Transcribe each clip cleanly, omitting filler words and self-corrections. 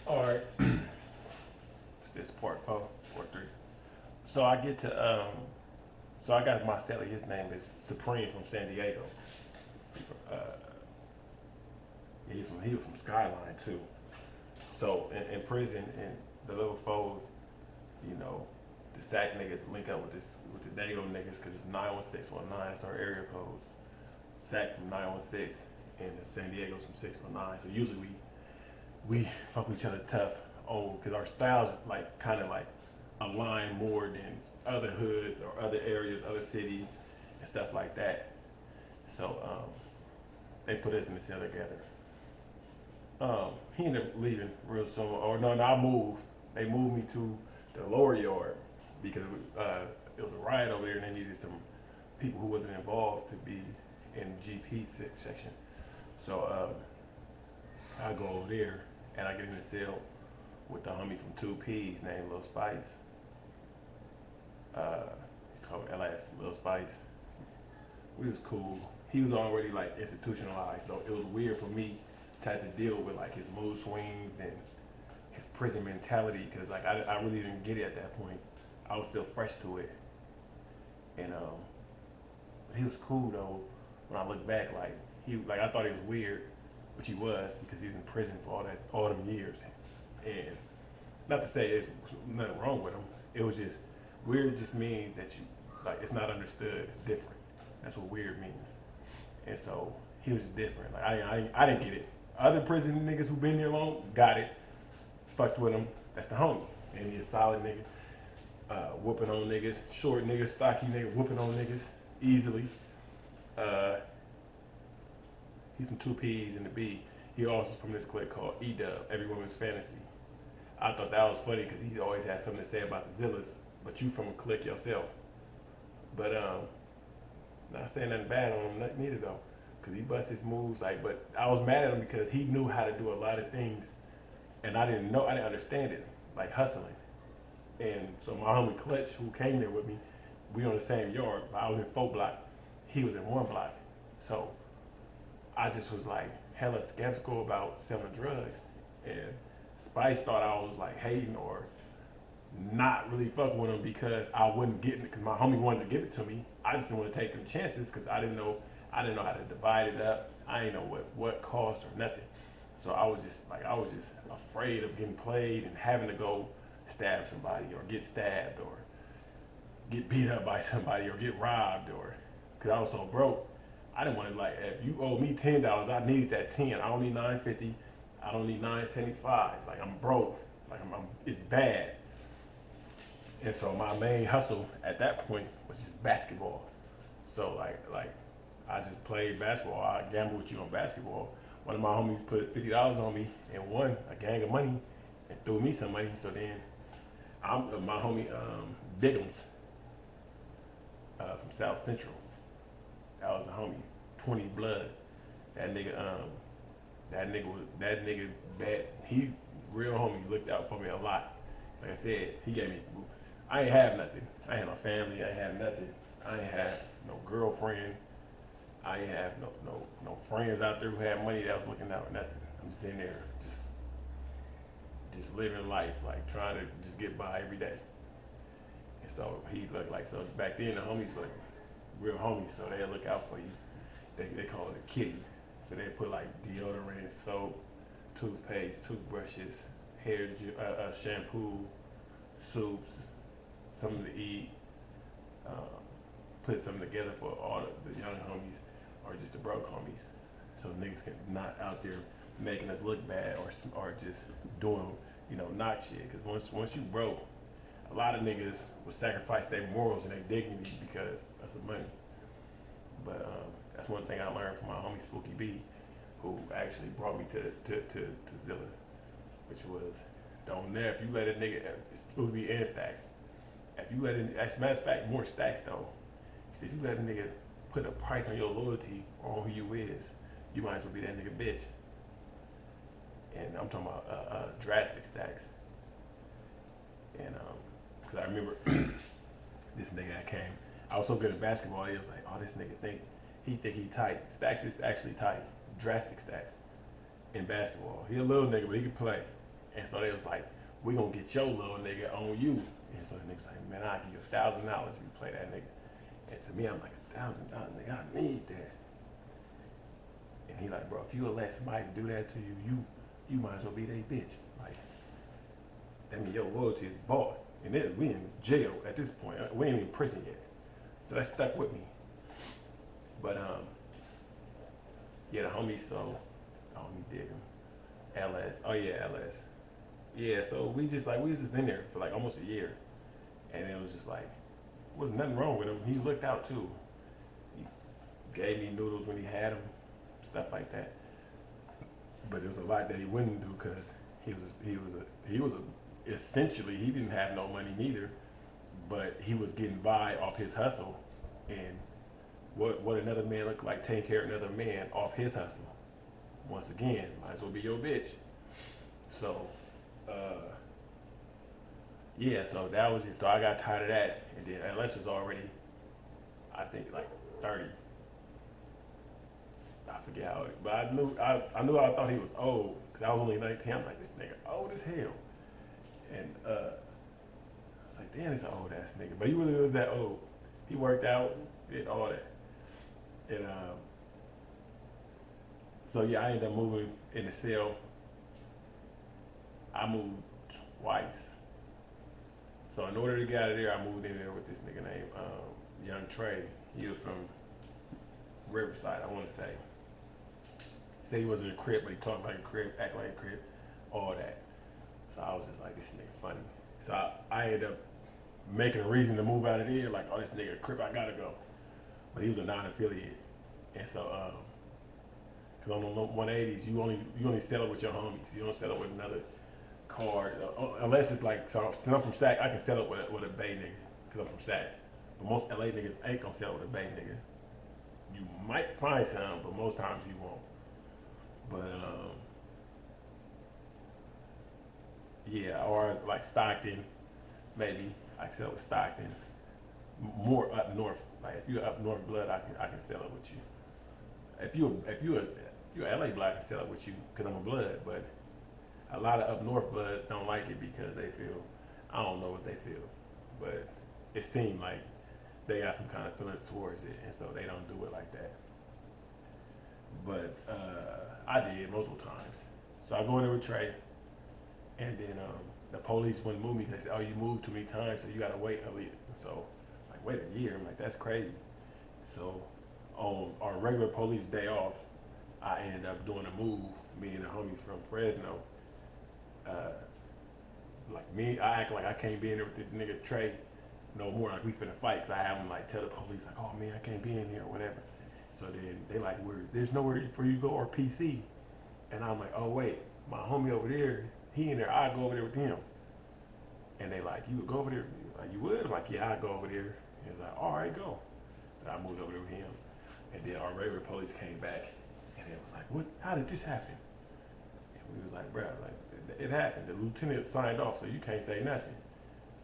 All right. It's this part four, part three. So I get to so I got my celly. His name is Supreme from San Diego. Uh, he was from Skyline too. So in prison, and the little foes, you know, the SAC niggas link up with the Dago niggas because it's 91619. It's our area codes. SAC from 916, and the San Diego's from 619. So usually we fuck with each other tough on because our styles like kind of like align more than other hoods or other areas, other cities, and stuff like that. So they put us in the cell together. He ended up leaving real soon. Or no, I moved. They moved me to the lower yard because it was a riot over there, and they needed some people who wasn't involved to be in GP section. So I go over there, and I get in the cell with the homie from Two P's named Lil Spice. He's called LS, Lil Spice. We was cool. He was already like institutionalized, so it was weird for me to have to deal with like his mood swings and his prison mentality because like I really didn't get it at that point. I was still fresh to it, and he was cool though. When I look back, like I thought he was weird, which he was because he was in prison for all them years. And not to say there's nothing wrong with him. It was just weird. Just means that you like it's not understood. It's different. That's what weird means. And so he was just different. Like I didn't get it. Other prison niggas who been there long got it. Fucked with him. That's the homie. And he's a solid nigga. Whooping on niggas. Short niggas, stocky nigga, whooping on niggas easily. Uh, he's from Two P's and the B. He also from this clique called E-Dub, Every Woman's Fantasy. I thought that was funny because he always had something to say about the Zillas, but you from a clique yourself. But not saying nothing bad on him, neither though, because he busts his moves. Like, but I was mad at him because he knew how to do a lot of things, and I didn't understand it, like hustling. And so my homie Clutch, who came there with me, we on the same yard. I was in 4 block, he was in 1 block. So I just was like hella skeptical about selling drugs, and Spice thought I was like hating or not really fucking with him because I wasn't getting it because my homie wanted to give it to me. I just didn't want to take them chances because I didn't know how to divide it up. I didn't know what cost or nothing. So I was just afraid of getting played and having to go stab somebody or get stabbed or get beat up by somebody or get robbed or because I was so broke. I didn't want to like if you owe me $10, I needed that 10. I don't need 950. I don't need 975. Like I'm broke. Like I'm it's bad. And so my main hustle at that point was just basketball. So like I just played basketball. I gambled with you on basketball. One of my homies put $50 on me and won a gang of money and threw me some money. So then my homie Biggums from South Central. That was a homie. 20 blood. That nigga that nigga bad. He real homie looked out for me a lot. Like I said, he gave me. I ain't have nothing. I ain't had no family. I ain't had nothing. I ain't had no girlfriend. I ain't have no friends out there who had money that was looking out for nothing. I'm just in there, just living life, like trying to just get by every day. And so he looked like so back then the homies look real homies, so they look out for you. They call it a kitty. So they put like deodorant, soap, toothpaste, toothbrushes, shampoo, soups, something to eat. Put something together for all the young homies or just the broke homies, so niggas can not out there making us look bad or just doing knock shit. Cause once you broke, a lot of niggas will sacrifice their morals and their dignity because of some money. But that's one thing I learned from my homie Spooky B, who actually brought me to Zilla, which was don't never if you let a nigga Spooky B and Stacks. If you let it, as a matter of fact, more Stacks though. He said, if you let a nigga put a price on your loyalty or on who you is, you might as well be that nigga bitch. And I'm talking about drastic Stacks. And because I remember this nigga that came, I was so good at basketball, he was like, oh, this nigga think he tight. Stacks is actually tight. Drastic Stacks in basketball. He a little nigga, but he can play. And so they was like, we gonna get your little nigga on you. And so the nigga's like, man, I'll give you $1,000 if you play that nigga. And to me, I'm like, $1,000, nigga, I need that. And he like, bro, if you let somebody do that to you, you might as well be their bitch. Like, that mean your loyalty is bought. And then we in jail at this point. We ain't in prison yet. So that stuck with me. But yeah, the homie, so homie dig him. LS. Oh yeah, LS. Yeah, so we was just in there for like almost a year. And it was just like, wasn't nothing wrong with him. He looked out too. He gave me noodles when he had them, stuff like that. But there was a lot that he wouldn't do because he was essentially, he didn't have no money neither, but he was getting by off his hustle. And what another man look like, taking care of another man off his hustle. Once again, might as well be your bitch. So yeah, so that was just, so I got tired of that. And then LS was already, I think, like 30. I forget how, but I thought he was old because I was only 19. I'm like, this nigga old as hell. And I was like, damn, he's an old ass nigga. But he really was that old. He worked out, did all that. And so yeah, I ended up moving in the cell. I moved twice. So in order to get out of there, I moved in there with this nigga named Young Trey. He was from Riverside, I want to say. He said he wasn't a Crip, but he talked like a Crip, act like a Crip, all that. So I was just like, this nigga funny. So I ended up making a reason to move out of there, like, oh, this nigga a Crip, I gotta go. But he was a non-affiliate. And so, because on the 180s, you only settle with your homies. You don't settle with another card. Unless it's like, so since I'm from Sac, I can settle with a Bay nigga, because I'm from Sac. But most LA niggas ain't gonna settle with a Bay nigga. You might find some, but most times you won't. But yeah, or like Stockton, maybe I can settle with Stockton. More up north, like if you're up north blood, I can settle with you. If you're LA blood, I can settle with you because I'm a blood. But a lot of up north bloods don't like it because they feel, I don't know what they feel, but it seemed like they got some kind of feelings towards it, and so they don't do it like that. But I did multiple times. So I go in there with Trey, and then the police wouldn't move me because they said, oh, you moved too many times, so you gotta wait a week. So like, wait a year? I'm like, that's crazy. So on our regular police day off, I ended up doing a move, me and a homie from Fresno. Like me, I act like I can't be in there with this nigga Trey no more, like we finna fight, cause I have him like tell the police like, oh man, I can't be in here or whatever. So then they like, there's nowhere for you to go or PC. And I'm like, oh wait, my homie over there, he in there, I go over there with him. And they like, you would go over there? Like, you would? I'm like, yeah, I go over there. And he's like, all right, go. So I moved over there with him. And then our regular police came back, and it was like, what? How did this happen? And we was like, bro, like it happened. The lieutenant signed off, so you can't say nothing.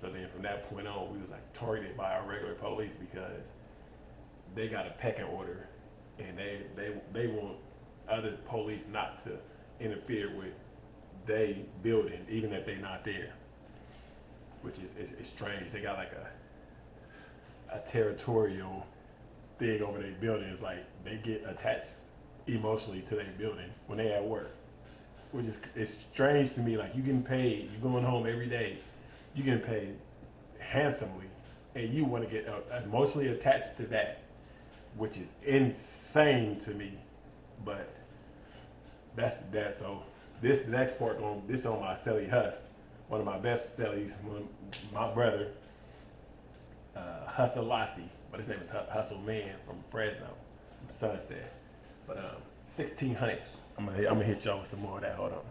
So then from that point on, we was like targeted by our regular police because they got a pecking order, and they want other police not to interfere with they building, even if they not there, which is strange. They got like a territorial thing over their building. It's like they get attached emotionally to their building when they at work, which is it's strange to me. Like, you getting paid, you going home every day, you getting paid handsomely, and you want to get emotionally attached to that, which is insane to me. But that's that. So this next part this on my Celly Hus, one of my best Cellys, my brother, Hustle Lassie, but his name is Hustle Man from Fresno, from Sunset. But 1600. I'm gonna hit y'all with some more of that. Hold on.